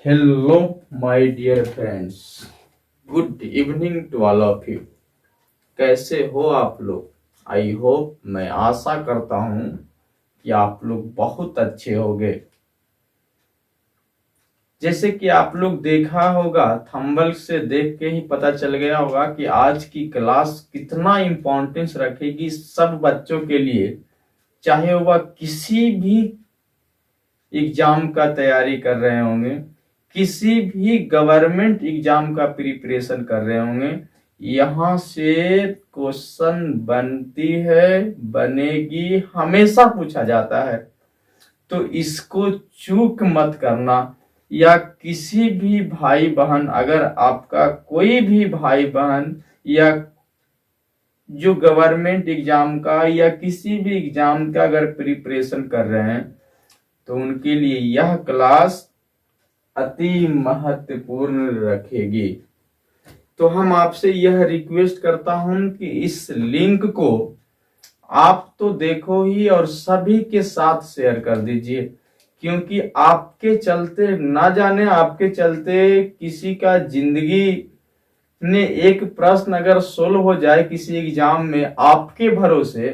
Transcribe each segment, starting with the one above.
Hello my dear friends, good evening to all of you. कैसे हो आप लोग? आई होप, मैं आशा करता हूँ कि आप लोग बहुत अच्छे होंगे। जैसे कि आप लोग देखा होगा, थंबनेल से देख के ही पता चल गया होगा कि आज की क्लास कितना इम्पोर्टेंस रखेगी सब बच्चों के लिए, चाहे वह किसी भी एग्जाम का तैयारी कर रहे होंगे, किसी भी गवर्नमेंट एग्जाम का प्रिपरेशन कर रहे होंगे। यहाँ से क्वेश्चन बनती है, बनेगी, हमेशा पूछा जाता है, तो इसको चूक मत करना। या किसी भी भाई बहन, अगर आपका कोई भी भाई बहन या जो गवर्नमेंट एग्जाम का या किसी भी एग्जाम का अगर प्रिपरेशन कर रहे हैं, तो उनके लिए यह क्लास अति महत्वपूर्ण रखेगी। तो हम आपसे यह रिक्वेस्ट करता हूं कि इस लिंक को आप तो देखो ही और सभी के साथ शेयर कर दीजिए, क्योंकि आपके चलते, ना जाने आपके चलते किसी का जिंदगी ने एक प्रश्न अगर सोल्व हो जाए किसी एग्जाम में आपके भरोसे,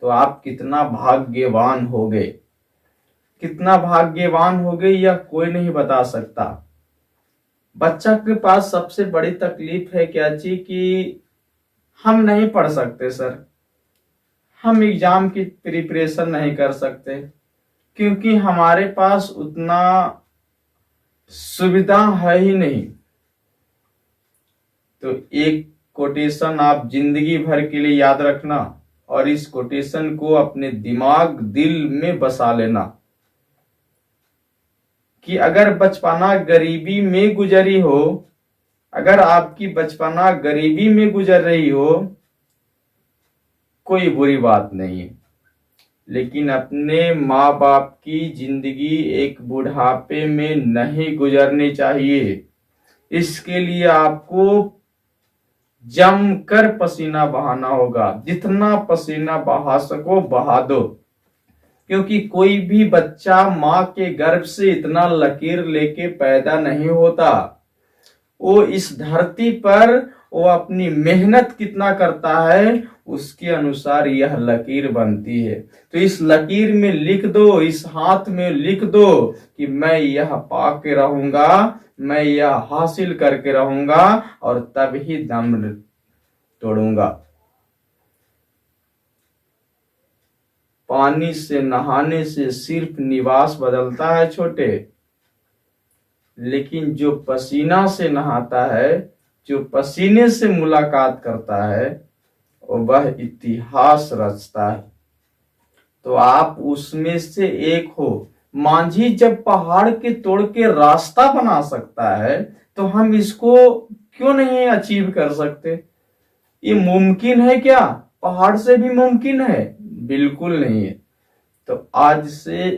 तो आप कितना भाग्यवान हो गए, कितना भाग्यवान हो गए यह कोई नहीं बता सकता। बच्चा के पास सबसे बड़ी तकलीफ है क्या चीज कि हम नहीं पढ़ सकते सर, हम एग्जाम की प्रिपरेशन नहीं कर सकते, क्योंकि हमारे पास उतना सुविधा है ही नहीं। तो एक कोटेशन आप जिंदगी भर के लिए याद रखना और इस कोटेशन को अपने दिमाग दिल में बसा लेना कि अगर बचपना गरीबी में गुजरी हो, अगर आपकी बचपना गरीबी में गुजर रही हो, कोई बुरी बात नहीं है, लेकिन अपने माँ बाप की जिंदगी एक बुढ़ापे में नहीं गुजरनी चाहिए। इसके लिए आपको जमकर पसीना बहाना होगा, जितना पसीना बहा सको बहा दो, क्योंकि कोई भी बच्चा माँ के गर्भ से इतना लकीर लेके पैदा नहीं होता। वो इस धरती पर वो अपनी मेहनत कितना करता है, उसके अनुसार यह लकीर बनती है। तो इस लकीर में लिख दो, इस हाथ में लिख दो कि मैं यह पा के रहूंगा, मैं यह हासिल करके रहूंगा और तभी दम तोड़ूंगा। पानी से नहाने से सिर्फ निवास बदलता है छोटे, लेकिन जो पसीना से नहाता है, जो पसीने से मुलाकात करता है, वह इतिहास रचता है। तो आप उसमें से एक हो। मांझी जब पहाड़ के तोड़ के रास्ता बना सकता है, तो हम इसको क्यों नहीं अचीव कर सकते? ये मुमकिन है क्या? पहाड़ से भी मुमकिन है? बिल्कुल नहीं है। तो आज से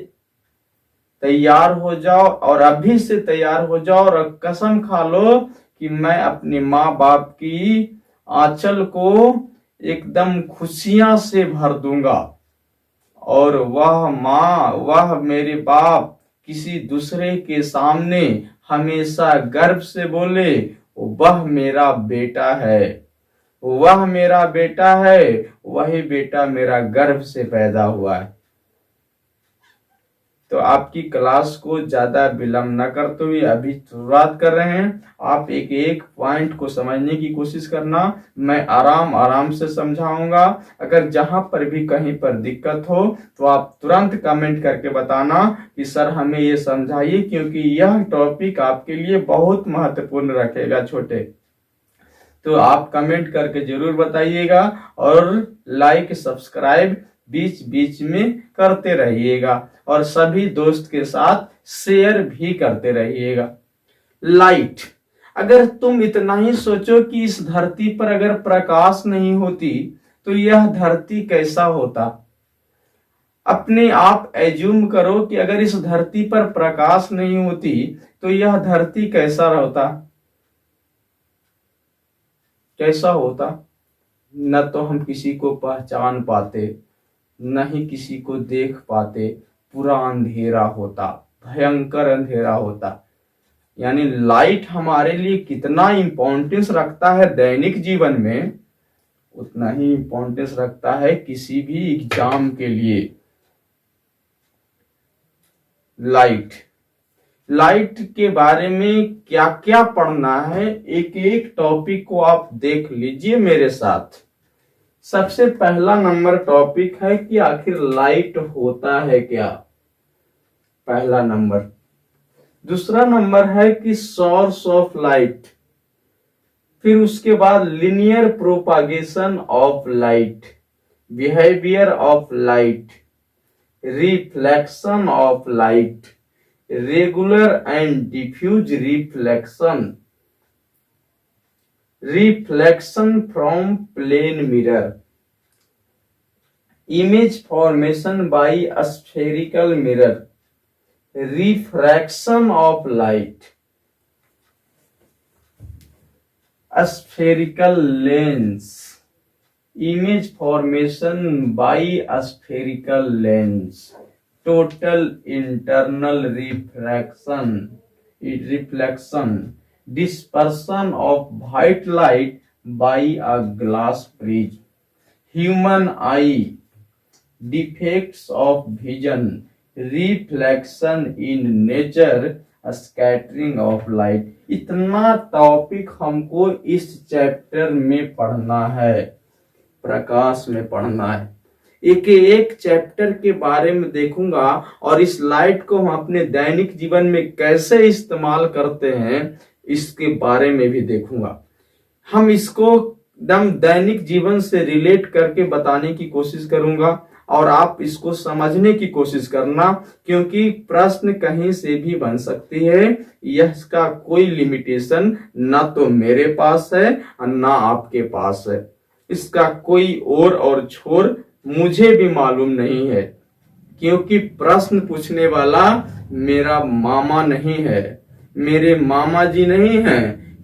तैयार हो जाओ और अभी से तैयार हो जाओ और कसम खा लो कि मैं अपने माँ बाप की आंचल को एकदम खुशियां से भर दूंगा और वह माँ, वह मेरे बाप किसी दूसरे के सामने हमेशा गर्व से बोले, वह मेरा बेटा है, वह मेरा बेटा है, वही बेटा मेरा गर्भ से पैदा हुआ है। तो आपकी क्लास को ज्यादा विलंब न करते हुए अभी शुरुआत कर रहे हैं। आप एक एक पॉइंट को समझने की कोशिश करना, मैं आराम आराम से समझाऊंगा। अगर जहां पर भी कहीं पर दिक्कत हो तो आप तुरंत कमेंट करके बताना कि सर हमें ये समझाइए, क्योंकि यह टॉपिक आपके लिए बहुत महत्वपूर्ण रखेगा छोटे। तो आप कमेंट करके जरूर बताइएगा और लाइक सब्सक्राइब बीच बीच में करते रहिएगा और सभी दोस्त के साथ शेयर भी करते रहिएगा। लाइट, अगर तुम इतना ही सोचो कि इस धरती पर अगर प्रकाश नहीं होती तो यह धरती कैसा होता? अपने आप एज्यूम करो कि अगर इस धरती पर प्रकाश नहीं होती तो यह धरती कैसा होता? कैसा होता? न तो हम किसी को पहचान पाते, न ही किसी को देख पाते, पूरा अंधेरा होता। भयंकर अंधेरा होता। यानी लाइट हमारे लिए कितना इंपॉर्टेंस रखता है दैनिक जीवन में, उतना ही इंपॉर्टेंस रखता है किसी भी एग्जाम के लिए। लाइट के बारे में क्या क्या पढ़ना है, एक एक टॉपिक को आप देख लीजिए मेरे साथ। सबसे पहला नंबर टॉपिक है कि आखिर लाइट होता है क्या, पहला नंबर। दूसरा नंबर है कि सोर्स ऑफ लाइट। फिर उसके बाद linear propagation of light, behaviour of light, reflection of light, regular and diffuse reflection, reflection from plane mirror, image formation by spherical mirror, refraction of light, spherical lens, image formation by spherical lens, total internal reflection, dispersion of white light by a glass prism, human eye, defects of vision, reflection in nature, scattering of light. इतना topic हमको इस chapter में पढ़ना है, प्रकाश में पढ़ना है। एक एक चैप्टर के बारे में देखूंगा और इस लाइट को हम अपने दैनिक जीवन में कैसे इस्तेमाल करते हैं इसके बारे में भी देखूंगा। हम इसको एकदम दैनिक जीवन से रिलेट करके बताने की कोशिश करूंगा और आप इसको समझने की कोशिश करना, क्योंकि प्रश्न कहीं से भी बन सकती है। इसका कोई लिमिटेशन ना तो मेरे पास है और ना आपके पास है। इसका कोई और छोर मुझे भी मालूम नहीं है, क्योंकि प्रश्न पूछने वाला मेरा मामा नहीं है, मेरे मामा जी नहीं है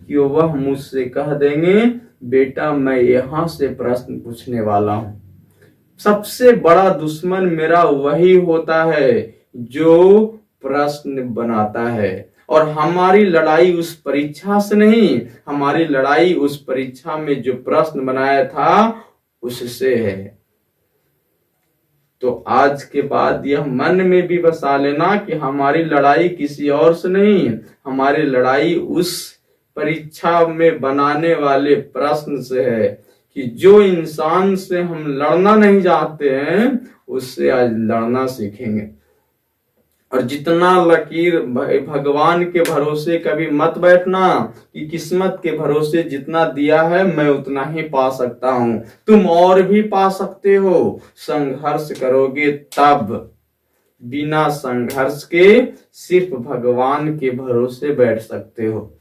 कि वह मुझसे कह देंगे बेटा मैं यहां से प्रश्न पूछने वाला हूं। सबसे बड़ा दुश्मन मेरा वही होता है जो प्रश्न बनाता है, और हमारी लड़ाई उस परीक्षा से नहीं, हमारी लड़ाई उस परीक्षा में जो प्रश्न बनाया था उससे है। तो आज के बाद यह मन में भी बसा लेना कि हमारी लड़ाई किसी और से नहीं, हमारी लड़ाई उस परीक्षा में बनाने वाले प्रश्न से है, कि जो इंसान से हम लड़ना नहीं चाहते हैं उससे आज लड़ना सीखेंगे। और जितना लकीर भगवान के भरोसे कभी मत बैठना कि किस्मत के भरोसे जितना दिया है मैं उतना ही पा सकता हूं। तुम और भी पा सकते हो, संघर्ष करोगे तब। बिना संघर्ष के सिर्फ भगवान के भरोसे बैठ सकते हो।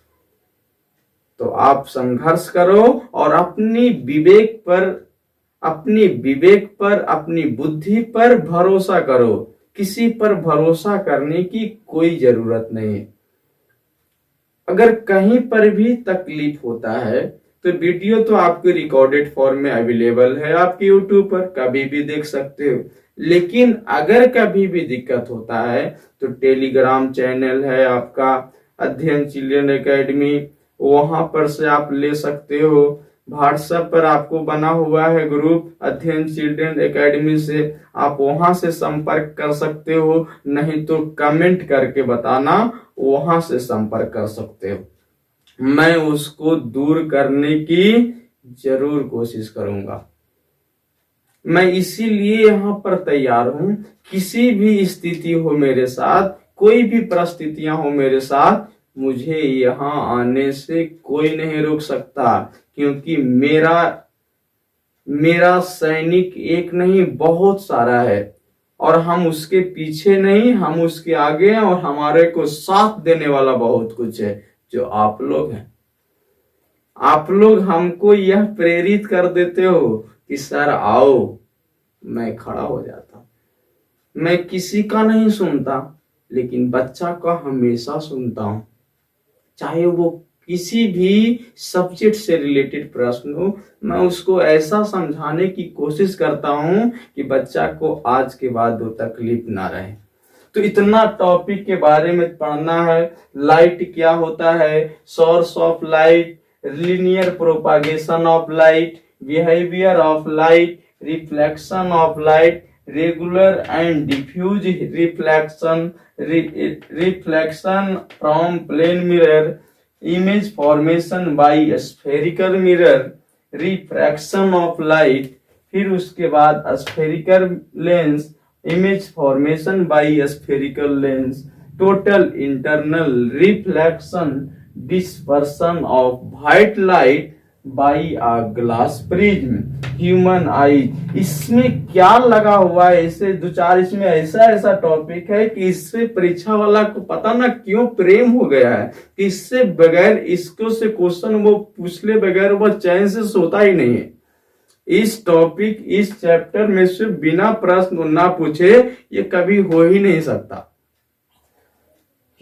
तो आप संघर्ष करो और अपनी विवेक पर, अपनी बुद्धि पर भरोसा करो। किसी पर भरोसा करने की कोई जरूरत नहीं। अगर कहीं पर भी तकलीफ होता है तो वीडियो तो आपके रिकॉर्डेड फॉर्म में अवेलेबल है आपके यूट्यूब पर, कभी भी देख सकते हो। लेकिन अगर कभी भी दिक्कत होता है तो टेलीग्राम चैनल है आपका अध्ययन चिल्ड्रन एकेडमी, वहां पर से आप ले सकते हो। व्हाट्सएप पर आपको बना हुआ है ग्रुप अध्ययन चिल्ड्रन एकेडमी से, आप वहां से संपर्क कर सकते हो। नहीं तो कमेंट करके बताना, वहां से संपर्क कर सकते हो। मैं उसको दूर करने की जरूर कोशिश करूंगा। मैं इसीलिए यहाँ पर तैयार हूं। किसी भी स्थिति हो मेरे साथ, कोई भी परिस्थितियां हो मेरे साथ, मुझे यहाँ आने से कोई नहीं रोक सकता, क्योंकि मेरा सैनिक एक नहीं बहुत सारा है, और हम उसके पीछे नहीं, हम उसके आगे हैं, और हमारे को साथ देने वाला बहुत कुछ है जो आप लोग हैं। आप लोग हमको यह प्रेरित कर देते हो कि सर आओ, मैं खड़ा हो जाता। मैं किसी का नहीं सुनता, लेकिन बच्चा का हमेशा सुनता हूं, चाहे वो किसी भी सब्जेक्ट से रिलेटेड प्रश्न हो। मैं उसको ऐसा समझाने की कोशिश करता हूं कि बच्चा को आज के बाद वो तकलीफ ना रहे। तो इतना टॉपिक के बारे में पढ़ना है। लाइट क्या होता है, source of light, linear propagation of light, behaviour of light, reflection of light, regular and diffuse reflection, reflection from plane mirror, image formation by spherical mirror, refraction of light, फिर उसके बाद spherical lens, image formation by spherical lens, total internal reflection, dispersion of white light by a glass prism, human eye. इसमें क्या लगा हुआ है, ऐसे दो चार इसमें ऐसा टॉपिक है कि इससे परीक्षा वाला को पता ना क्यों प्रेम हो गया है कि इससे बगैर इसको से क्वेश्चन वो पूछ ले बगैर वो चैन से सोता ही नहीं है। इस टॉपिक इस चैप्टर में से बिना प्रश्न ना पूछे ये कभी हो ही नहीं सकता।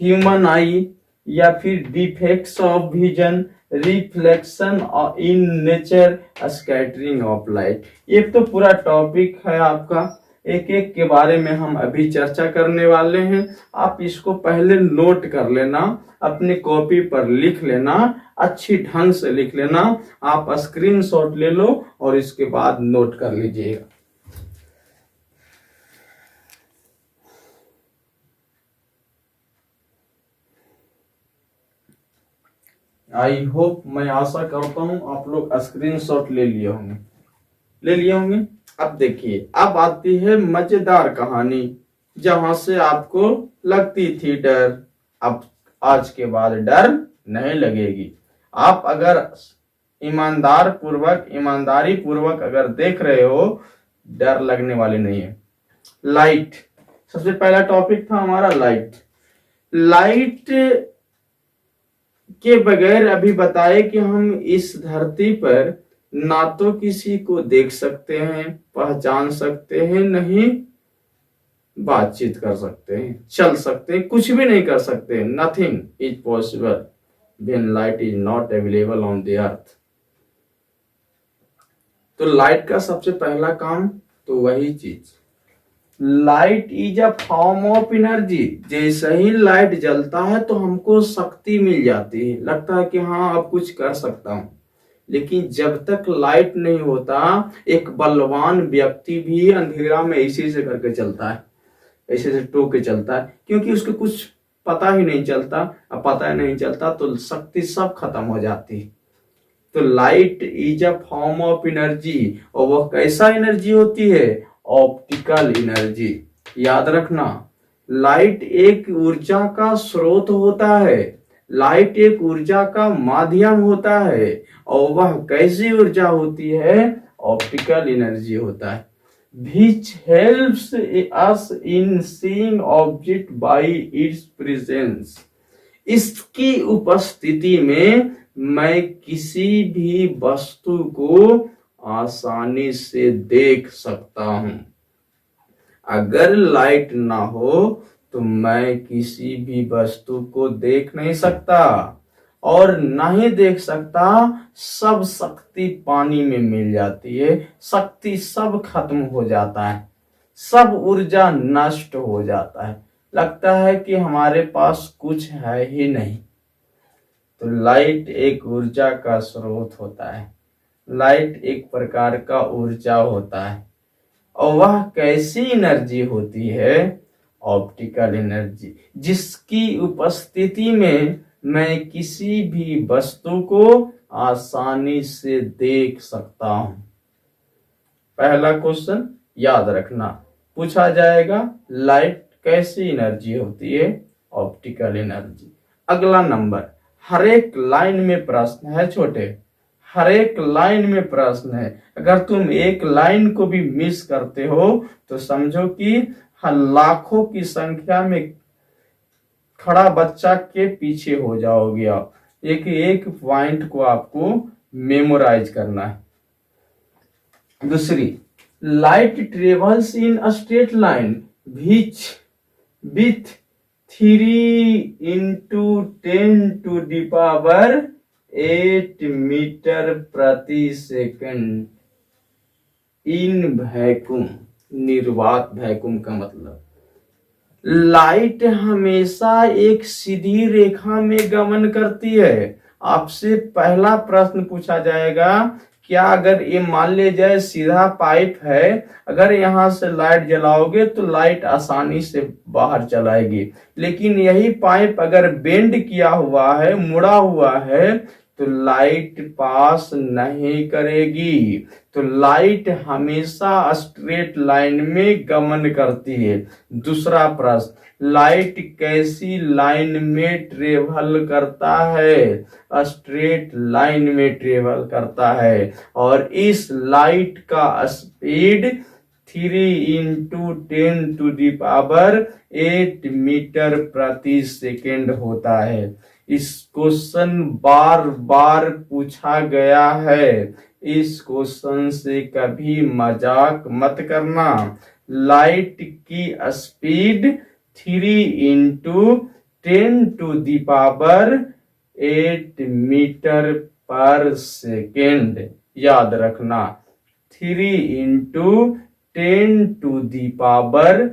ह्यूमन आई या फिर defects of vision, reflection in nature, scattering of light, ये तो पूरा टॉपिक है आपका। एक एक के बारे में हम अभी चर्चा करने वाले हैं। आप इसको पहले नोट कर लेना, अपनी कॉपी पर लिख लेना, अच्छी ढंग से लिख लेना। आप स्क्रीनशॉट ले लो और इसके बाद नोट कर लीजिएगा। आई होप, मैं आशा करता हूं आप लोग स्क्रीनशॉट ले लिए होंगे। अब देखिए, अब आती है मजेदार कहानी जहां से आपको लगती थी डर, अब आज के बाद डर नहीं लगेगी। आप अगर ईमानदारी पूर्वक अगर देख रहे हो, डर लगने वाली नहीं है। लाइट, सबसे पहला टॉपिक था हमारा लाइट। लाइट के बगैर अभी बताए कि हम इस धरती पर ना तो किसी को देख सकते हैं, पहचान सकते हैं, नहीं बातचीत कर सकते हैं, चल सकते हैं, कुछ भी नहीं कर सकते। Nothing is possible when light is not available on the earth. तो लाइट का सबसे पहला काम तो वही चीज, light is a form of energy. जैसे ही लाइट जलता है तो हमको शक्ति मिल जाती है, लगता है कि हाँ अब कुछ कर सकता हूं। लेकिन जब तक लाइट नहीं होता, एक बलवान व्यक्ति भी अंधेरा में ऐसे से करके चलता है, ऐसे से टो के चलता है, क्योंकि उसको कुछ पता ही नहीं चलता। अब पता ही नहीं चलता तो शक्ति सब खत्म हो जाती है। तो light is a form of energy, और वह कैसा एनर्जी होती है, ऑप्टिकल एनर्जी। याद रखना, लाइट एक ऊर्जा का स्रोत होता है, लाइट एक ऊर्जा का माध्यम होता है, और वह कैसी ऊर्जा होती है, ऑप्टिकल एनर्जी होता है। which helps us in seeing object by its presence। इसकी उपस्थिति में मैं किसी भी वस्तु को आसानी से देख सकता हूं। अगर लाइट ना हो तो मैं किसी भी वस्तु को देख नहीं सकता, और नहीं देख सकता, सब शक्ति पानी में मिल जाती है, शक्ति सब खत्म हो जाता है, सब ऊर्जा नष्ट हो जाता है, लगता है कि हमारे पास कुछ है ही नहीं। तो लाइट एक ऊर्जा का स्रोत होता है, लाइट एक प्रकार का ऊर्जा होता है, और वह कैसी एनर्जी होती है, ऑप्टिकल एनर्जी, जिसकी उपस्थिति में मैं किसी भी वस्तु को आसानी से देख सकता हूं। पहला क्वेश्चन याद रखना, पूछा जाएगा लाइट कैसी एनर्जी होती है, ऑप्टिकल एनर्जी। अगला नंबर, हर एक लाइन में प्रश्न है छोटे, हर एक लाइन में प्रश्न है। अगर तुम एक लाइन को भी मिस करते हो तो समझो कि लाखों की संख्या में खड़ा बच्चा के पीछे हो जाओगे आप। एक एक पॉइंट को आपको मेमोराइज करना है। दूसरी, light travels in a straight line with 3 × 10⁸ metre प्रति सेकंड इन वैक्यूम। निर्वात वैक्यूम का मतलब लाइट हमेशा एक सीधी रेखा में गमन करती है। आपसे पहला प्रश्न पूछा जाएगा, क्या अगर ये मान लिया जाए सीधा पाइप है, अगर यहां से लाइट जलाओगे तो लाइट आसानी से बाहर चलाएगी, लेकिन यही पाइप अगर बेंड किया हुआ है, मुड़ा हुआ है, तो लाइट पास नहीं करेगी। तो लाइट हमेशा स्ट्रेट लाइन में गमन करती है। दूसरा प्रश्न, लाइट कैसी लाइन में ट्रेवल करता है? स्ट्रेट लाइन में ट्रेवल करता है, और इस लाइट का स्पीड 3 × 10⁸ मीटर प्रति सेकेंड होता है। इस क्वेश्चन बार बार पूछा गया है, इस क्वेश्चन से कभी मजाक मत करना। लाइट की स्पीड 3 × 10⁸ मीटर पर सेकेंड, याद रखना 3 × 10⁸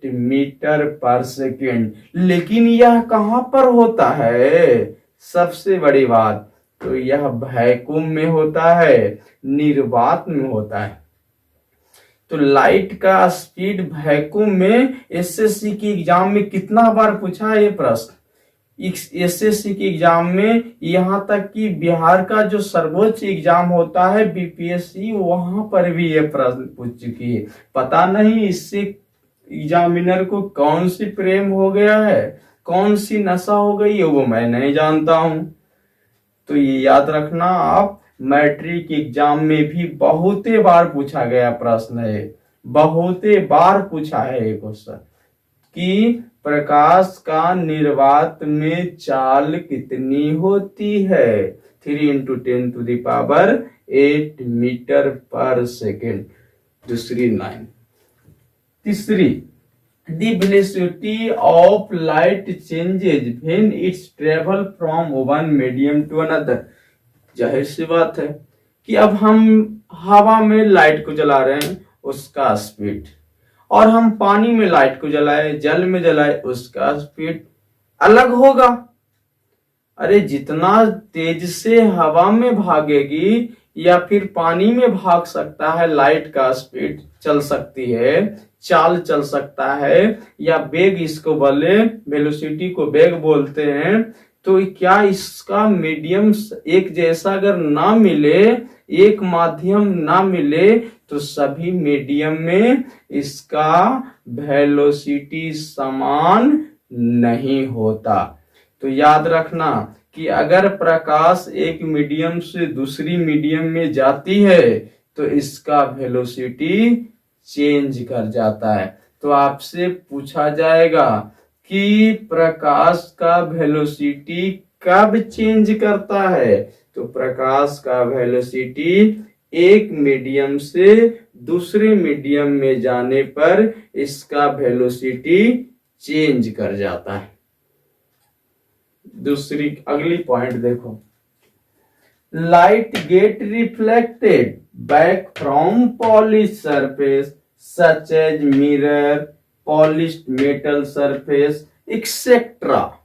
मीटर पर सेकेंड। लेकिन यह कहां पर होता है? सबसे बड़ी बात, तो यह वैक्यूम में होता है, निर्वात में होता है। तो लाइट का स्पीड वैक्यूम में एसएससी की एग्जाम में कितना बार पूछा है ये प्रश्न? एसएससी की एग्जाम में, यहां तक कि बिहार का जो सर्वोच्च एग्जाम होता है बीपीएससी, वहां पर भी ये प्रश्न पूछ चुकी है। पता नहीं इससे एग्जामिनर को कौन सी प्रेम हो गया है, कौन सी नशा हो गई है, वो मैं नहीं जानता हूं। तो ये याद रखना आप, मैट्रिक एग्जाम में भी बहुते बार पूछा गया प्रश्न है, बहुते बार पूछा है ये क्वेश्चन कि प्रकाश का निर्वात में चाल कितनी होती है? 3 × 10⁸ मीटर पर सेकेंड। दूसरी लाइन। तीसरी, the velocity of light changes when it's travel from one medium to another। जाहिर सी बात है कि अब हम हवा में लाइट को जला रहे हैं, उसका स्पीड, और हम पानी में लाइट को जलाए, जल में जलाए, उसका स्पीड अलग होगा। अरे जितना तेज से हवा में भागेगी या फिर पानी में भाग सकता है, लाइट का स्पीड चल सकती है, चाल चल सकता है, या वेग इसको बोले, वेलोसिटी को वेग बोलते हैं। तो क्या इसका मीडियम एक जैसा अगर ना मिले, एक माध्यम ना मिले, तो सभी मीडियम में इसका वेलोसिटी समान नहीं होता। तो याद रखना कि अगर प्रकाश एक मीडियम से दूसरी मीडियम में जाती है तो इसका वेलोसिटी चेंज कर जाता है। तो आपसे पूछा जाएगा कि प्रकाश का वेलोसिटी कब चेंज करता है? तो प्रकाश का वेलोसिटी एक मीडियम से दूसरे मीडियम में जाने पर इसका वेलोसिटी चेंज कर जाता है। दूसरी अगली पॉइंट देखो, light get reflected back from polish surface such as mirror, polished metal surface etcetera.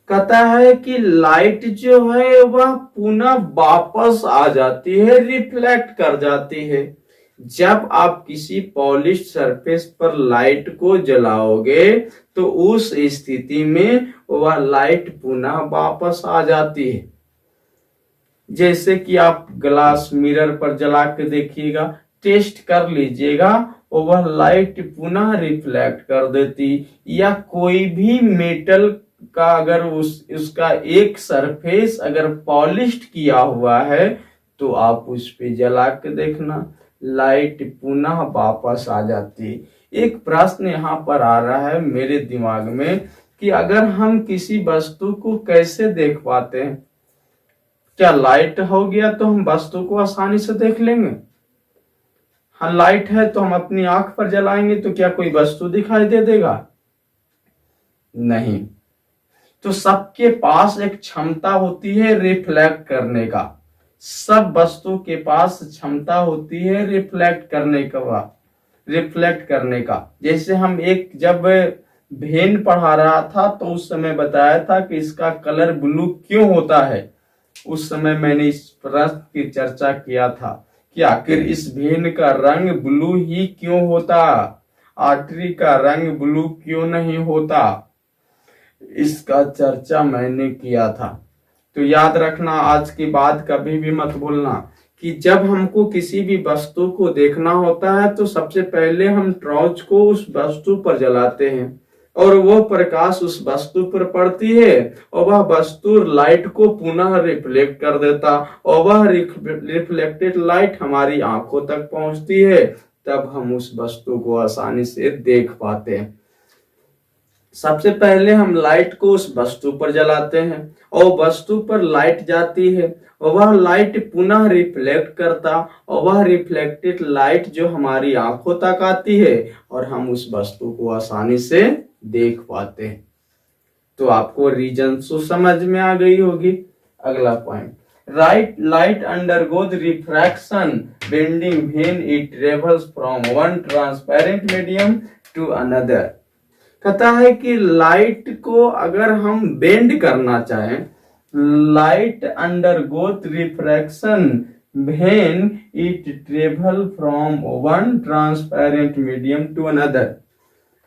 कहता है कि लाइट जो है वह पुनः वापस आ जाती है, रिफ्लेक्ट कर जाती है। जब आप किसी पॉलिश सरफेस पर लाइट को जलाओगे तो उस स्थिति में वह लाइट पुनः वापस आ जाती है। जैसे कि आप ग्लास मिरर पर जला के देखिएगा, टेस्ट कर लीजिएगा, वह लाइट पुनः रिफ्लेक्ट कर देती। या कोई भी मेटल का अगर उसका एक सरफेस अगर पॉलिश्ड किया हुआ है तो आप उस पे जला के देखना, लाइट पुनः वापस आ जाती। एक प्रश्न यहाँ पर आ रहा है मेरे दिमाग में कि अगर हम किसी वस्तु को कैसे देख पाते हैं? क्या लाइट हो गया तो हम वस्तु को आसानी से देख लेंगे? हाँ, लाइट है तो हम अपनी आंख पर जलाएंगे तो क्या कोई वस्तु दिखाई दे देगा? नहीं। तो सबके पास एक क्षमता होती है रिफ्लेक्ट करने का, सब वस्तु के पास क्षमता होती है रिफ्लेक्ट करने का। जैसे हम जब भेन पढ़ा रहा था तो उस समय बताया था कि इसका कलर ब्लू क्यों होता है। उस समय मैंने इस प्रश्न की चर्चा किया था कि आखिर इस भेन का रंग ब्लू ही क्यों होता, आर्टरी का रंग ब्लू क्यों नहीं होता, इसका चर्चा मैंने किया था। तो याद रखना, आज के बाद कभी भी मत भूलना कि जब हमको किसी भी वस्तु को देखना होता है तो सबसे पहले हम टॉर्च को उस वस्तु पर जलाते हैं और वह प्रकाश उस वस्तु पर पड़ती है और वह वस्तु लाइट को पुनः रिफ्लेक्ट कर देता और वह रिफ्लेक्टेड लाइट हमारी आंखों तक पहुंचती है, तब हम उस वस्तु को आसानी से देख पाते हैं। सबसे पहले हम लाइट को उस वस्तु पर जलाते हैं और वस्तु पर लाइट जाती है और वह लाइट पुनः रिफ्लेक्ट करता और वह रिफ्लेक्टेड लाइट जो हमारी आंखों तक आती है और हम उस वस्तु को आसानी से देख पाते हैं। तो आपको रीजन तो समझ में आ गई होगी। अगला point, right light undergoes refraction bending when it travels from one transparent medium to another. कहता है कि लाइट को अगर हम बेंड करना चाहें, light undergoes refraction when it travel from one transparent medium to another.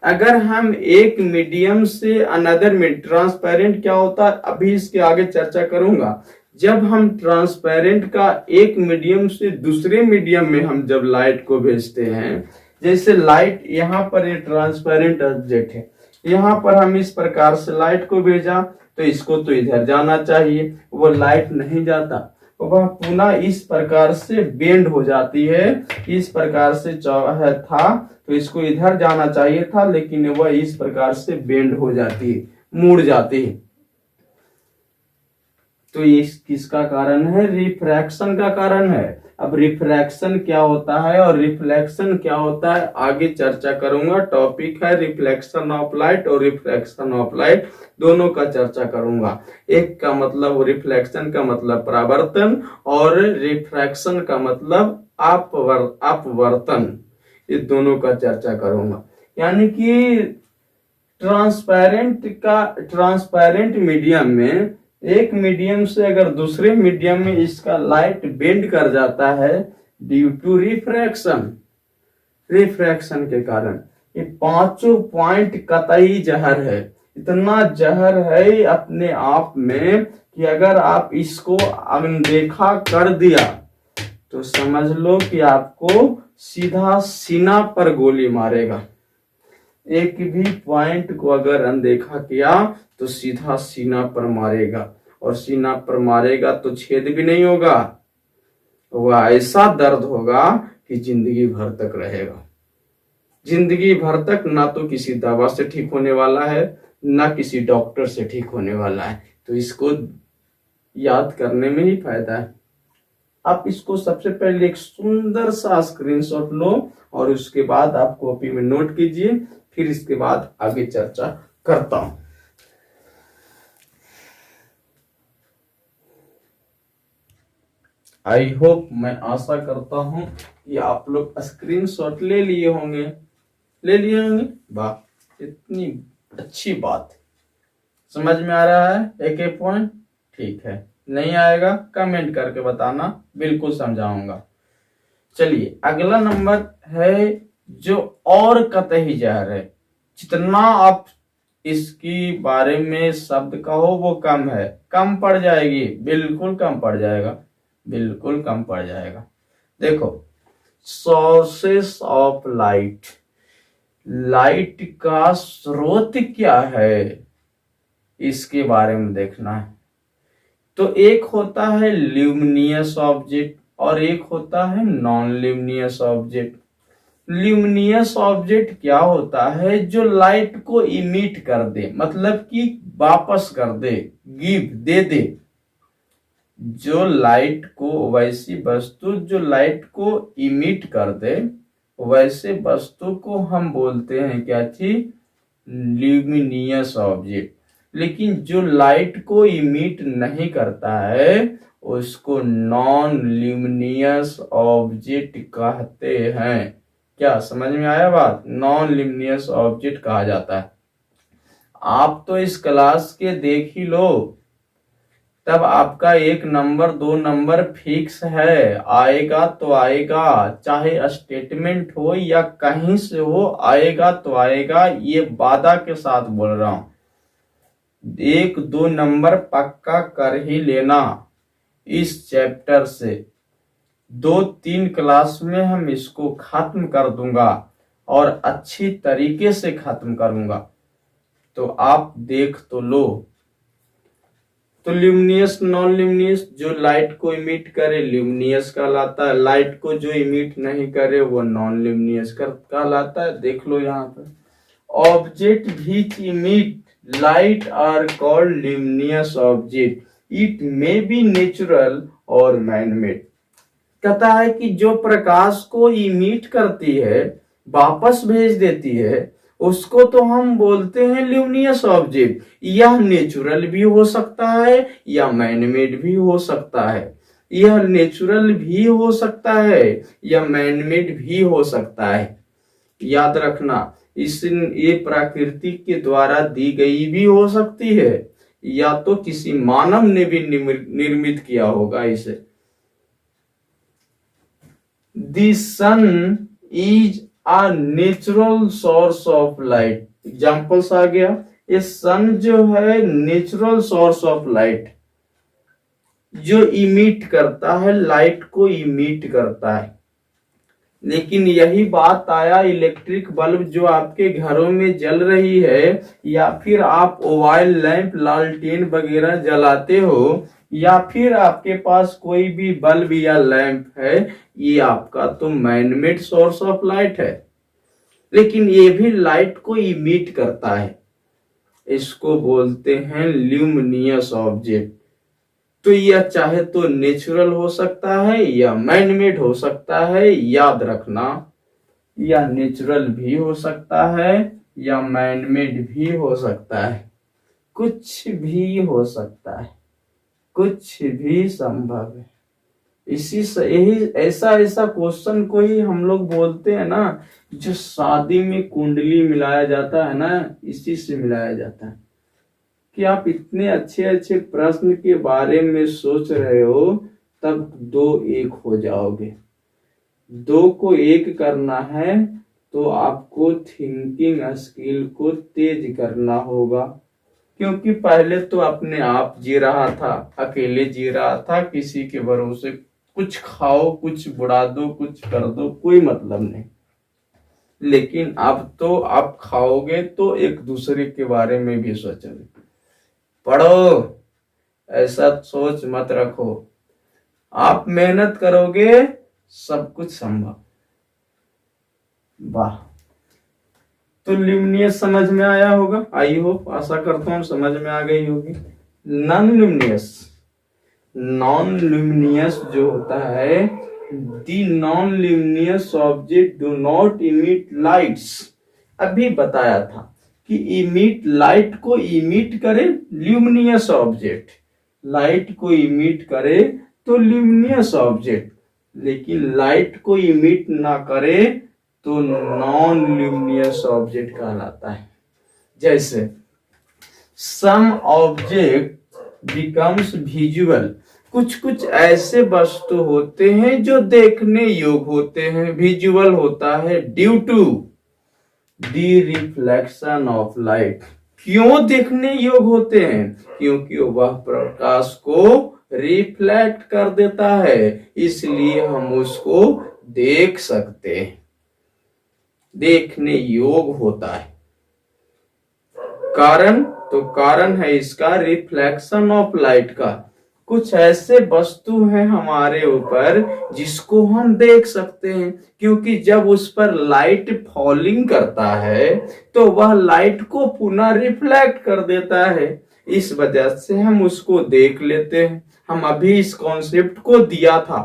अगर हम एक मीडियम से अनदर में, ट्रांसपेरेंट क्या होता है अभी इसके आगे चर्चा करूंगा। जब हम ट्रांसपेरेंट का एक मीडियम से दूसरे मीडियम में हम जब लाइट को भेजते हैं, जैसे लाइट यहाँ पर ये ट्रांसपेरेंट ऑब्जेक्ट है, यहाँ पर हम इस प्रकार से लाइट को भेजा तो इसको तो इधर जाना चाहिए, वो लाइट नहीं जाता, वह पुनः इस प्रकार से बेंड हो जाती है, इस प्रकार से चौराहा था तो इसको इधर जाना चाहिए था लेकिन वह इस प्रकार से बेंड हो जाती है, मुड़ जाती है। तो ये किसका कारण है? रिफ्रैक्शन का कारण है। अब रिफ्रैक्शन क्या होता है और रिफ्लेक्शन क्या होता है आगे चर्चा करूंगा। टॉपिक है रिफ्लेक्शन ऑफ लाइट और रिफ्रैक्शन ऑफ लाइट, दोनों का चर्चा करूंगा। एक का मतलब रिफ्लेक्शन का मतलब परावर्तन और रिफ्रैक्शन का मतलब अपवर्तन, ये दोनों का चर्चा करूंगा। यानी कि ट्रांसपेरेंट मीडियम में एक मीडियम से अगर दूसरे मीडियम में इसका लाइट बेंड कर जाता है ड्यू टू रिफ्रैक्शन के कारण। ये पांचों पॉइंट कतई जहर है, इतना जहर है अपने आप में कि अगर आप इसको अनदेखा कर दिया तो समझ लो कि आपको सीधा सीना पर गोली मारेगा। एक भी पॉइंट को अगर अनदेखा किया तो सीधा सीना पर मारेगा और सीना पर मारेगा तो छेद भी नहीं होगा, वह ऐसा दर्द होगा कि जिंदगी भर तक रहेगा। जिंदगी भर तक ना तो किसी दवा से ठीक होने वाला है ना किसी डॉक्टर से ठीक होने वाला है। तो इसको याद करने में ही फायदा है। आप इसको सबसे पहले एक सुंदर सा स्क्रीनशॉट लो और उसके बाद आप कॉपी में नोट कीजिए, फिर इसके बाद आगे चर्चा करता हूं। आई होप, मैं आशा करता हूं कि आप लोग स्क्रीनशॉट ले लिए होंगे। वाह, इतनी अच्छी बात। समझ में आ रहा है एक एक पॉइंट? ठीक है, नहीं आएगा कमेंट करके बताना, बिल्कुल समझाऊंगा। चलिए अगला नंबर है जो और कतई जहर है। जितना आप इसकी बारे में शब्द कहो वो कम है, कम पड़ जाएगी, बिल्कुल कम पड़ जाएगा, बिल्कुल कम पड़ जाएगा। देखो, सोर्सेस ऑफ लाइट, लाइट का स्रोत क्या है इसके बारे में देखना है। तो एक होता है ल्यूमिनियस ऑब्जेक्ट और एक होता है non luminous object. Luminous object क्या होता है? जो लाइट को इमिट कर दे, मतलब कि वापस कर दे, गिव दे दे। जो लाइट को, वैसी वस्तु जो लाइट को इमिट कर दे, वैसे वस्तु को हम बोलते हैं क्या थी? Luminous object. लेकिन जो लाइट को इमिट नहीं करता है उसको नॉन ल्यूमिनियस ऑब्जेक्ट कहते हैं। क्या समझ में आया बात? नॉन ल्यूमिनियस ऑब्जेक्ट कहा जाता है। आप तो इस क्लास के देख ही लो, तब आपका 1 नंबर 2 नंबर फिक्स है, आएगा तो आएगा, चाहे स्टेटमेंट हो या कहीं से हो, आएगा तो आएगा, ये वादा के साथ बोल रहा हूं। 1 2 नंबर पक्का कर ही लेना इस चैप्टर से। 2 3 क्लास में हम इसको खत्म कर दूंगा और अच्छी तरीके से खत्म करूंगा, तो आप देख तो लो। तो ल्यूमिनियस नॉन ल्यूमिनियस, जो लाइट को इमिट करे ल्यूमिनियस कहलाता है, लाइट को जो इमिट नहीं करे वो नॉन ल्यूमिनियस कहलाता है। देख लो यहाँ पर, object which emit light are called luminous object, it may be natural और मैन मेड। कहता है कि जो प्रकाश को इमिट करती है, वापस भेज देती है, उसको तो हम बोलते हैं ल्यूमिनियस ऑब्जेक्ट। यह नेचुरल भी हो सकता है या मैनमेड भी हो सकता है, यह नेचुरल भी हो सकता है या मैनमेड भी हो सकता है। याद रखना, ये प्रकृति के द्वारा दी गई भी हो सकती है या तो किसी मानव ने भी निर्मित किया होगा इसे। The sun is a natural source of light। Examples आ गया, ये सन जो है नेचुरल सोर्स ऑफ लाइट, जो इमिट करता है, लाइट को इमिट करता है। लेकिन यही बात आया इलेक्ट्रिक बल्ब जो आपके घरों में जल रही है, या फिर आप मोबाइल लैंप लालटेन वगैरह जलाते हो, या फिर आपके पास कोई भी बल्ब या लैंप है, ये आपका तो मैनमेड सोर्स ऑफ लाइट है, लेकिन ये भी लाइट को इमिट करता है। इसको बोलते हैं ल्यूमिनियस ऑब्जेक्ट। तो यह चाहे तो नेचुरल हो सकता है या मैनमेड हो सकता है। याद रखना, या नेचुरल भी हो सकता है या मैनमेड भी हो सकता है, कुछ भी हो सकता है, कुछ भी संभव है। इसी से यही ऐसा क्वेश्चन को ही हम लोग बोलते हैं ना, जो शादी में कुंडली मिलाया जाता है ना, इसी से मिलाया जाता है। कि आप इतने अच्छे अच्छे प्रश्न के बारे में सोच रहे हो, तब 2 1 हो जाओगे। 2 को 1 करना है तो आपको थिंकिंग स्किल को तेज करना होगा, क्योंकि पहले तो अपने आप जी रहा था, अकेले जी रहा था, किसी के भरोसे कुछ खाओ, कुछ बुड़ा दो, कुछ कर दो, कोई मतलब नहीं। लेकिन अब तो आप खाओगे तो एक दूसरे के बारे में भी सोचोगे। पढ़ो, ऐसा सोच मत रखो, आप मेहनत करोगे सब कुछ संभव। वाह, तो ल्यूमिनियस समझ में आया होगा, आई होप, आशा करता हूं समझ में आ गई होगी। नॉन ल्यूमिनियस, नॉन ल्यूमिनियस जो होता है, the non luminous object do not emit lights. अभी बताया था कि इमिट, लाइट को इमिट करे ल्यूमिनियस ऑब्जेक्ट, लाइट को इमिट करे तो ल्यूमिनियस ऑब्जेक्ट, लेकिन लाइट को इमिट ना करे तो नॉन ल्यूमिनियस ऑब्जेक्ट कहलाता है। जैसे सम ऑब्जेक्ट बिकम्स विजुअल, कुछ ऐसे वस्तु होते हैं जो देखने योग्य होते हैं, विजुअल होता है, due to the reflection of light. क्यों देखने योग्य होते हैं? क्योंकि वह प्रकाश को रिफ्लेक्ट कर देता है, इसलिए हम उसको देख सकते हैं, देखने योग्य होता है। कारण, तो कारण है इसका रिफ्लेक्शन ऑफ लाइट का। कुछ ऐसे वस्तु हैं हमारे ऊपर जिसको हम देख सकते हैं, क्योंकि जब उस पर लाइट फॉलिंग करता है तो वह लाइट को पुनः रिफ्लेक्ट कर देता है, इस वजह से हम उसको देख लेते हैं। हम अभी इस कॉन्सेप्ट को दिया था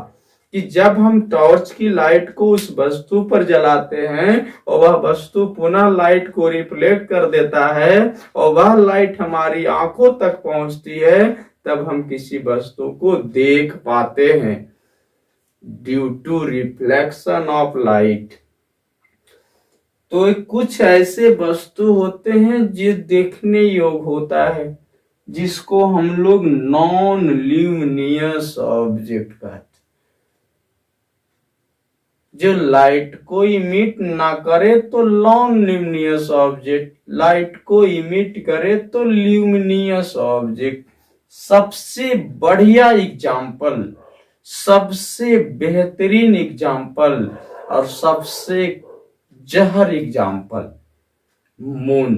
कि जब हम टॉर्च की लाइट को उस वस्तु पर जलाते हैं और वह वस्तु पुनः लाइट को रिफ्लेक्ट कर देता है और वह लाइट हमारी आंखों तक पहुंचती है, तब हम किसी वस्तु को देख पाते हैं, due to reflection of light. तो कुछ ऐसे वस्तु होते हैं जो देखने योग्य होता है, जिसको हम लोग नॉन ल्यूमिनियस ऑब्जेक्ट कहते हैं। जो लाइट को इमिट ना करे तो नॉन ल्यूमिनियस ऑब्जेक्ट, लाइट को इमिट करे तो ल्यूमिनियस ऑब्जेक्ट। सबसे बढ़िया एग्जाम्पल, सबसे बेहतरीन एग्जाम्पल और सबसे जहर एग्जाम्पल मून।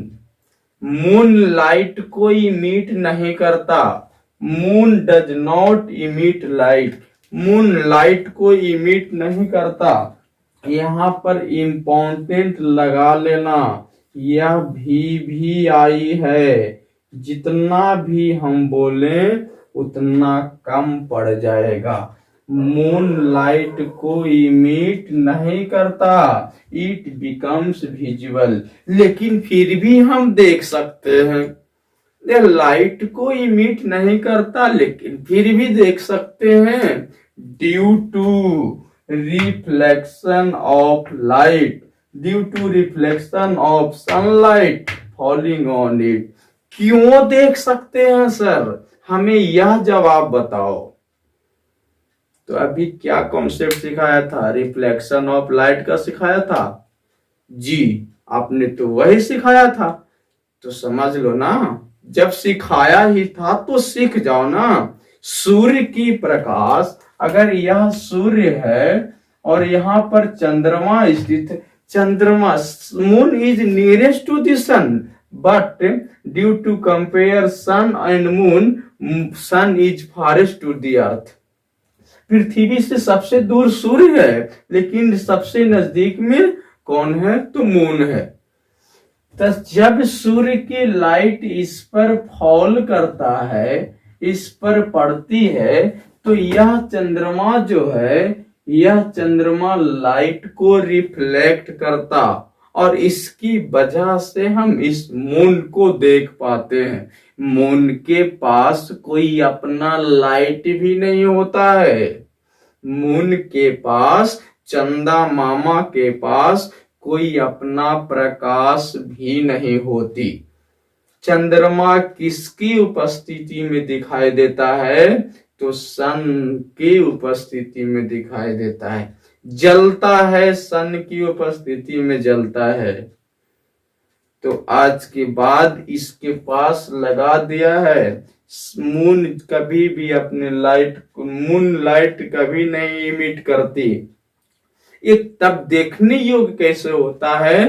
मून लाइट को इमिट नहीं करता, moon does not emit light, moon light को इमिट नहीं करता। यहाँ पर इम्पोर्टेंट लगा लेना, यह भी आई है, जितना भी हम बोले उतना कम पड़ जाएगा। मून लाइट को इमिट नहीं करता, इट बिकम्स विजिबल, लेकिन फिर भी हम देख सकते हैं। ये लाइट को इमिट नहीं करता लेकिन फिर भी देख सकते हैं, due to reflection of light, due to reflection of sunlight falling on it. क्यों देख सकते हैं सर, हमें यह जवाब बताओ। तो अभी क्या कॉन्सेप्ट सिखाया था, रिफ्लेक्शन ऑफ लाइट का सिखाया था जी, आपने तो वही सिखाया था, तो समझ लो ना। जब सिखाया ही था तो सीख जाओ ना। सूर्य की प्रकाश, अगर यह सूर्य है और यहाँ पर चंद्रमा स्थित है, चंद्रमा, moon is nearest to the sun, but due to compare sun and moon, sun is farthest to the earth. पृथ्वी से सबसे दूर सूर्य है, लेकिन सबसे नजदीक में कौन है, तो मून है। तो जब सूर्य की लाइट इस पर फॉल करता है, इस पर पड़ती है, तो यह चंद्रमा जो है, यह चंद्रमा लाइट को रिफ्लेक्ट करता, और इसकी वजह से हम इस मून को देख पाते हैं। मून के पास कोई अपना लाइट भी नहीं होता है, मून के पास, चंदा मामा के पास कोई अपना प्रकाश भी नहीं होती। चंद्रमा किसकी उपस्थिति में दिखाई देता है, तो सन की उपस्थिति में दिखाई देता है, जलता है, सन की उपस्थिति में जलता है। तो आज के बाद इसके पास लगा दिया है, मून कभी भी अपने लाइट, मून लाइट कभी नहीं इमिट करती। ये तब देखने योग्य कैसे होता है,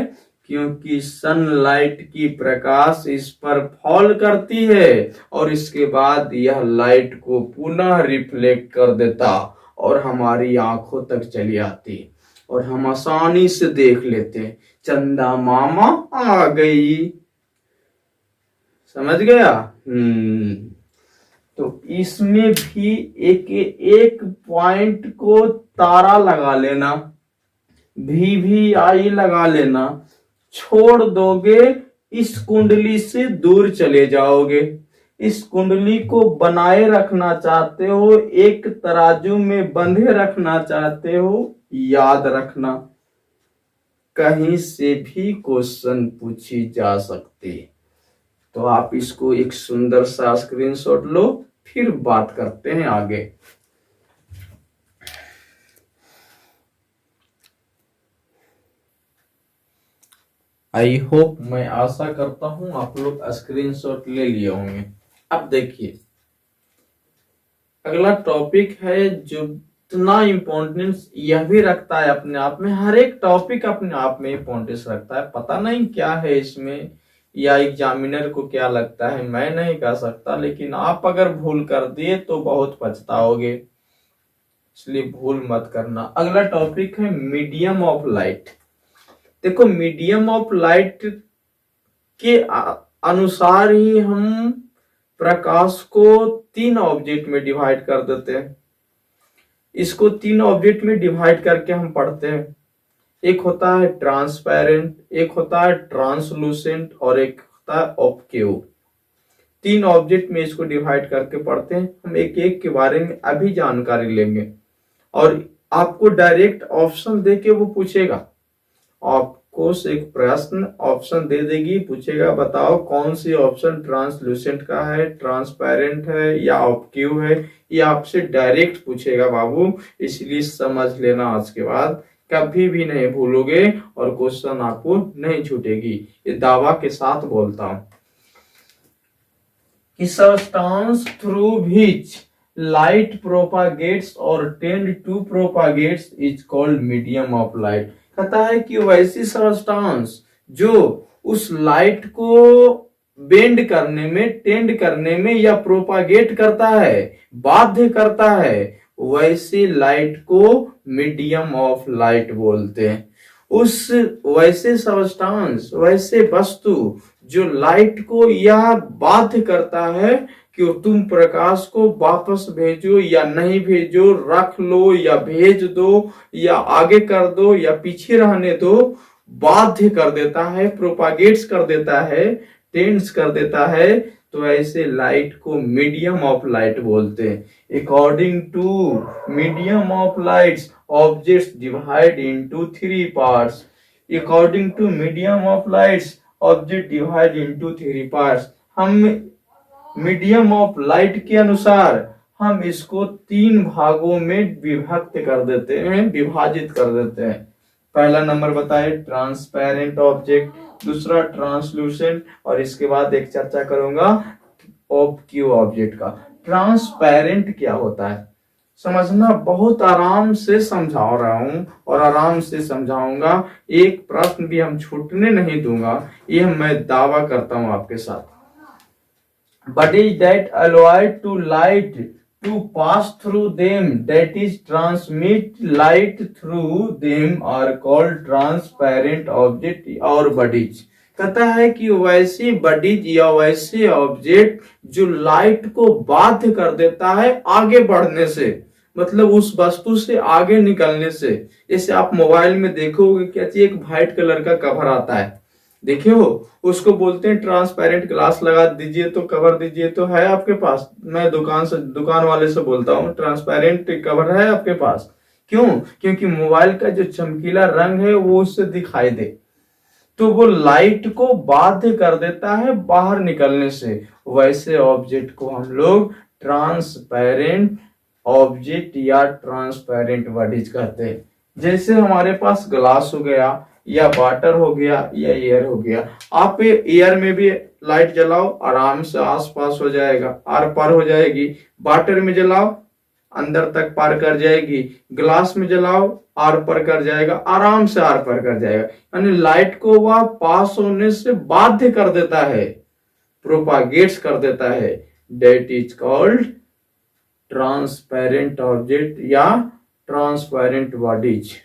क्योंकि सनलाइट की प्रकाश इस पर फॉल करती है और इसके बाद यह लाइट को पुनः रिफ्लेक्ट कर देता और हमारी आंखों तक चली आती और हम आसानी से देख लेते, चंदा मामा आ गई। समझ गया? तो इसमें भी एक एक पॉइंट को तारा लगा लेना, भी आई लगा लेना, छोड़ दोगे इस कुंडली से दूर चले जाओगे। इस कुंडली को बनाए रखना चाहते हो, एक तराजू में बंधे रखना चाहते हो, याद रखना कहीं से भी क्वेश्चन पूछी जा सकती। तो आप इसको एक सुंदर सा स्क्रीनशॉट लो, फिर बात करते हैं आगे। आई होप, मैं आशा करता हूं आप लोग स्क्रीनशॉट ले लिए होंगे। अब देखिए, अगला टॉपिक है जो इतना इम्पोर्टेंस यह भी रखता है अपने आप में, हर एक टॉपिक अपने आप में इम्पोर्टेंस रखता है। पता नहीं क्या है इसमें, या एग्जामिनर को क्या लगता है, मैं नहीं कह सकता, लेकिन आप अगर भूल कर दिए तो बहुत पछताओगे, इसलिए भूल मत करना। अगला टॉपिक है मीडियम ऑफ लाइट। देखो, मीडियम ऑफ लाइट के अनुसार ही हम प्रकाश को तीन ऑब्जेक्ट में डिवाइड कर देते हैं। इसको तीन ऑब्जेक्ट में डिवाइड करके हम पढ़ते हैं। एक होता है ट्रांसपेरेंट, एक होता है ट्रांसलूसेंट और एक होता है ऑब्क्यू। तीन ऑब्जेक्ट में इसको डिवाइड करके पढ़ते हैं। हम एक एक के बारे में अभी जानकारी लेंगे और आपको डायरेक्ट ऑप्शन देके वो पूछेगा, आप कोश एक प्रश्न ऑप्शन दे देगी, पूछेगा बताओ कौन सी ऑप्शन ट्रांसलूसेंट का है, ट्रांसपेरेंट है या ऑब्क्यू है। ये आपसे डायरेक्ट पूछेगा बाबू, इसलिए समझ लेना आज के बाद, कभी भी नहीं भूलोगे और क्वेश्चन आपको नहीं छूटेगी। ये दावा के साथ बोलता हूं कि substance through which light propagates or tend to propagates is called medium of light। कहता है कि वैसी सब्सटेंस जो उस लाइट को बेंड करने में, टेंड करने में या प्रोपागेट करता है, बाध्य करता है, वैसी लाइट को मीडियम ऑफ लाइट बोलते हैं। उस वैसे सब्सटेंस, वैसे वस्तु जो लाइट को यह बाध्य करता है कि तुम प्रकाश को वापस भेजो या नहीं भेजो, रख लो या भेज दो या आगे कर दो या पीछे रहने दो, बाध्य कर देता है, प्रोपागेट्स कर देता है, टेंड्स कर देता है, तो ऐसे लाइट को मीडियम ऑफ लाइट बोलते हैं। According to medium of lights objects divide into 3 parts. According to medium of lights object divide into 3 parts. हम मीडियम ऑफ लाइट के अनुसार हम इसको 3 भागों में विभक्त कर देते हैं, विभाजित कर देते हैं। पहला नंबर बताए ट्रांसपेरेंट ऑब्जेक्ट, दूसरा ट्रांसलूसेंट, और इसके बाद एक चर्चा करूंगा ऑब्क्यू ऑब्जेक्ट का। ट्रांसपेरेंट क्या होता है समझना, बहुत आराम से समझा रहा हूं और आराम से समझाऊंगा, एक प्रश्न भी हम छूटने नहीं दूंगा, यह मैं दावा करता हूं आपके साथ। Bodies that allow to light to pass through them, that is transmit light through them, are called transparent object और bodies। कहता है कि वैसी बॉडीज या वैसे ऑब्जेक्ट जो लाइट को बाध्य कर देता है आगे बढ़ने से, मतलब उस वस्तु से आगे निकलने से। जैसे आप मोबाइल में देखोगे क्या, एक व्हाइट कलर का कवर आता है, देखे हो, उसको बोलते हैं ट्रांसपेरेंट। ग्लास लगा दीजिए तो, कवर दीजिए तो, है आपके पास? मैं दुकान वाले से बोलता हूँ ट्रांसपेरेंट कवर है आपके पास? क्यों? क्योंकि मोबाइल का जो चमकीला रंग है वो उससे दिखाई दे, तो वो लाइट को बाध्य कर देता है बाहर निकलने से। वैसे ऑब्जेक्ट को हम लोग ट्रांसपेरेंट ऑब्जेक्ट या ट्रांसपेरेंट बॉडीज कहते हैं। जैसे हमारे पास ग्लास हो गया या वाटर हो गया या एयर हो गया। आप एयर में भी लाइट जलाओ, आराम से आसपास हो जाएगा, आर पार हो जाएगी। वाटर में जलाओ, अंदर तक पार कर जाएगी। ग्लास में जलाओ, आर पार कर जाएगा, आराम से आर पार कर जाएगा। यानी लाइट को वह पास होने से बाध्य कर देता है, प्रोपागेट्स कर देता है। That is called transparent object या ट्रांसपेरेंट बॉडीज।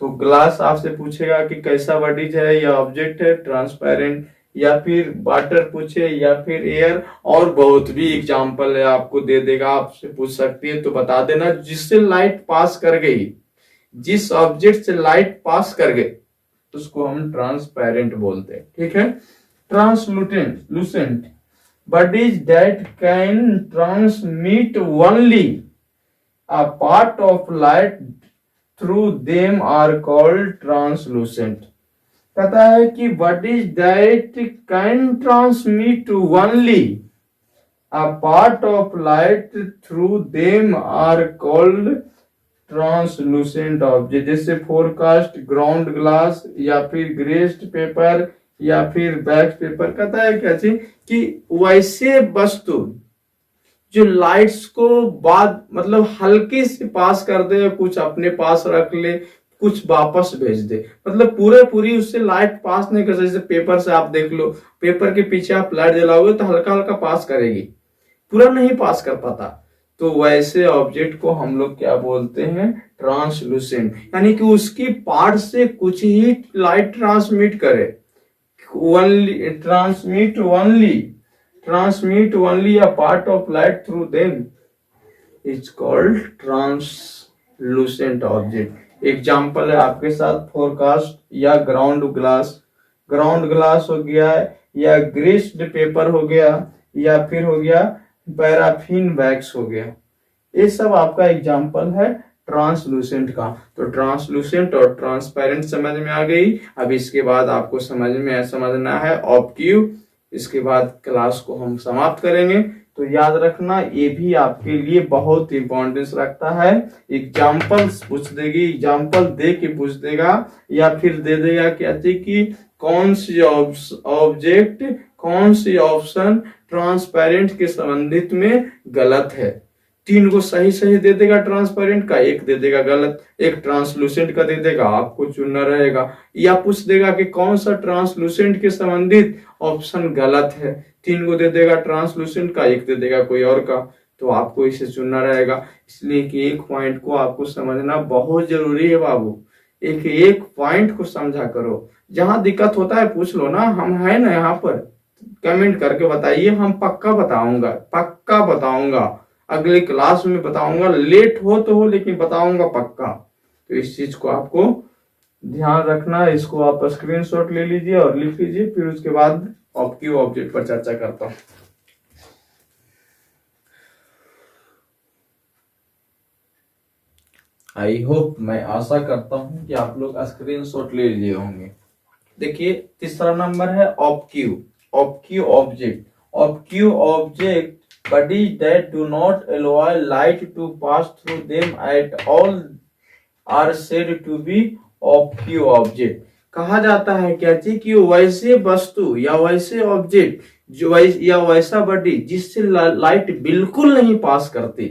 तो ग्लास आपसे पूछेगा कि कैसा बॉडीज है या ऑब्जेक्ट है, ट्रांसपेरेंट, या फिर वाटर पूछे या फिर एयर, और बहुत भी एग्जांपल है आपको दे देगा, आपसे पूछ सकती है तो बता देना। जिससे लाइट पास कर गई, जिस ऑब्जेक्ट से लाइट पास कर गई उसको हम ट्रांसपेरेंट बोलते हैं। ठीक है। Translucent bodies that can transmit only a part of light through them are called translucent। कहता है कि bodies that can transmit only a part of light through them are called translucent object। जैसे forecast, ground glass या फिर graced paper या फिर backs paper. कहता है कैसे कि वैसे वस्तु जो लाइट्स को बाद मतलब हल्के से पास कर दे, कुछ अपने पास रख ले, कुछ वापस भेज दे, मतलब पूरी उससे लाइट पास नहीं कर सकती। जैसे पेपर से आप देख लो, पेपर के पीछे आप लाइट जलाओगे तो हल्का हल्का पास करेगी, पूरा नहीं पास कर पाता। तो वैसे ऑब्जेक्ट को हम लोग क्या बोलते हैं? ट्रांसलूसेंट। यानी कि उसकी पार्ट से कुछ ही लाइट ट्रांसमिट करे, transmit only a part of light through them is called translucent object। Example है आपके साथ फोरकास्ट या ग्राउंड ग्लास हो गया, या ग्रेस्ड पेपर हो गया, या फिर हो गया पैराफिन वैक्स हो गया। ये सब आपका एग्जाम्पल है ट्रांसलूसेंट का। तो ट्रांसलूसेंट और ट्रांसपेरेंट समझ में आ गई। अब इसके बाद आपको समझना है ऑब्क्यू। इसके बाद क्लास को हम समाप्त करेंगे। तो याद रखना ये भी आपके लिए बहुत इंपॉर्टेंस रखता है। एग्जाम्पल्स पूछ देगी, एग्जाम्पल दे के पूछ देगा, या फिर दे देगा कहते कि कौन सी ऑब्जेक्ट, कौन सी ऑप्शन ट्रांसपेरेंट के संबंधित में गलत है। 3 को सही सही दे देगा ट्रांसपेरेंट का, 1 दे देगा गलत, 1 ट्रांसलूसेंट का दे देगा, आपको चुनना रहेगा। या पूछ देगा कि कौन सा ट्रांसलूसेंट के संबंधित ऑप्शन गलत है, 3 को दे देगा ट्रांसलूसेंट का, 1 दे देगा कोई और का, तो आपको इसे चुनना रहेगा। इसलिए कि एक पॉइंट को आपको समझना बहुत जरूरी है बाबू। एक पॉइंट को समझा करो। जहां दिक्कत होता है पूछ लो ना, हम है ना यहाँ पर, कमेंट करके बताइए, हम पक्का बताऊंगा, अगले क्लास में बताऊंगा। लेट हो तो हो, लेकिन बताऊंगा पक्का। तो इस चीज को आपको ध्यान रखना है। इसको आप स्क्रीनशॉट ले लीजिए और लिख लीजिए, फिर उसके बाद ऑब्क्यू ऑब्जेक्ट पर चर्चा करता हूं। आई होप, मैं आशा करता हूं कि आप लोग स्क्रीनशॉट ले लिए होंगे। देखिए तीसरा नंबर है ऑब्क्यू object bodies that do not allow light to pass through them at all are said to be obscure object। कहा जाता है क्या चीज कि वैसे वस्तु या वैसे ऑब्जेक्ट जो या वैसा बॉडी जिससे लाइट बिल्कुल नहीं पास करती।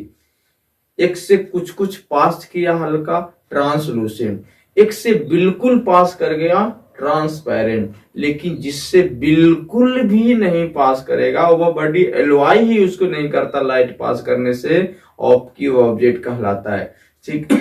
एक से कुछ पास किया हल्का, ट्रांसलूसेंट। एक से बिल्कुल पास कर गया, ट्रांसपेरेंट। लेकिन जिससे बिल्कुल भी नहीं पास करेगा, वह बॉडी एलॉय ही उसको नहीं करता लाइट पास करने से, ऑब्क्यू ऑब्जेक्ट कहलाता है। ठीक,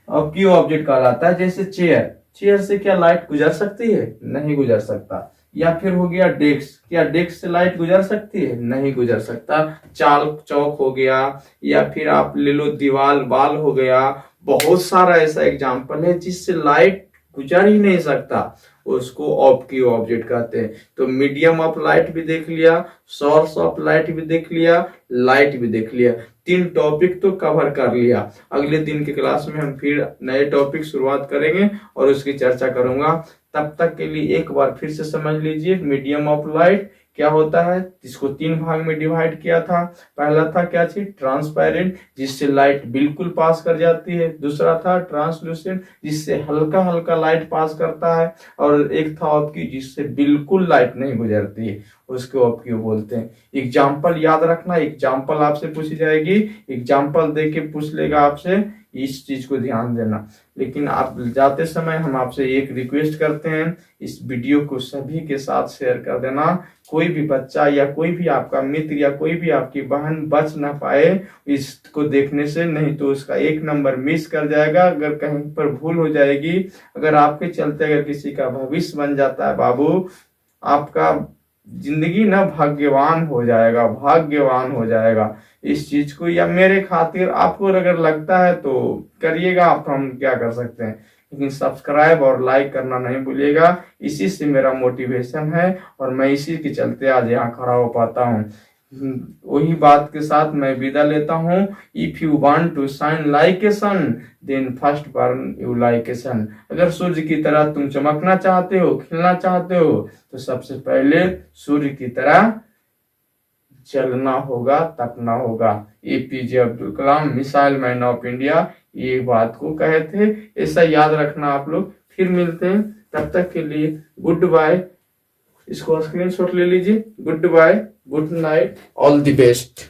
ऑब्क्यू ऑब्जेक्ट कहलाता है। जैसे चेयर से क्या लाइट गुजर सकती है? नहीं गुजर सकता। या फिर हो गया डेस्क, क्या डेस्क से लाइट गुजर सकती है? नहीं गुजर सकता। चौक हो गया, या फिर आप ले लो दीवार बाल हो गया। बहुत सारा ऐसा एग्जाम्पल है जिससे लाइट गुजर ही नहीं सकता, उसको ऑब्क्यू ऑब्जेक्ट कहते हैं। तो मीडियम ऑफ लाइट भी देख लिया, सोर्स ऑफ लाइट भी देख लिया, लाइट भी देख लिया। 3 टॉपिक तो कवर कर लिया। अगले दिन की क्लास में हम फिर नए टॉपिक शुरुआत करेंगे और उसकी चर्चा करूंगा। तब तक के लिए एक बार फिर से समझ लीजिए, मीडियम ऑफ लाइट क्या होता है, इसको 3 भाग में डिवाइड किया था। पहला था क्या चीज? ट्रांसपेरेंट, जिससे लाइट बिल्कुल पास कर जाती है। दूसरा था ट्रांसलूसेंट, जिससे हल्का हल्का लाइट पास करता है। और एक था ऑब्क्यू, जिससे बिल्कुल लाइट नहीं गुजरती है, उसको ऑब्क्यू बोलते हैं। एग्जाम्पल याद रखना, एग्जाम्पल आपसे पूछी जाएगी, एग्जाम्पल दे के पूछ लेगा आपसे, इस चीज को ध्यान देना। लेकिन आप जाते समय हम आपसे एक रिक्वेस्ट करते हैं, इस वीडियो को सभी के साथ शेयर कर देना। कोई भी बच्चा या कोई भी आपका मित्र या कोई भी आपकी बहन बच ना पाए इसको देखने से, नहीं तो उसका 1 नंबर मिस कर जाएगा। अगर कहीं पर भूल हो जाएगी, अगर आपके चलते अगर किसी का भविष्य बन जाता है बाबू, आपका जिंदगी ना भाग्यवान हो जाएगा। इस चीज को, या मेरे खातिर आपको अगर लगता है तो करिएगा, आप हम क्या कर सकते हैं। लेकिन सब्सक्राइब और लाइक करना नहीं भूलिएगा। इसी से मेरा मोटिवेशन है और मैं इसी के चलते आज यहाँ खड़ा हो पाता हूँ। वही बात के साथ मैं विदा लेता हूँ। If you want to shine like a sun then first burn you like a sun. अगर सूर्य की तरह तुम चमकना चाहते हो, खिलना चाहते हो, तो सबसे पहले सूर्य की तरह चलना होगा, तपना होगा। APJ Abdul Kalam, missile man of India, ये बात को कहे थे। ऐसा याद रखना आप लोग। फिर मिलते हैं, तब तक के लिए गुड बाय। इसको स्क्रीनशॉट ले लीजिए। Good bye, good night, all the best.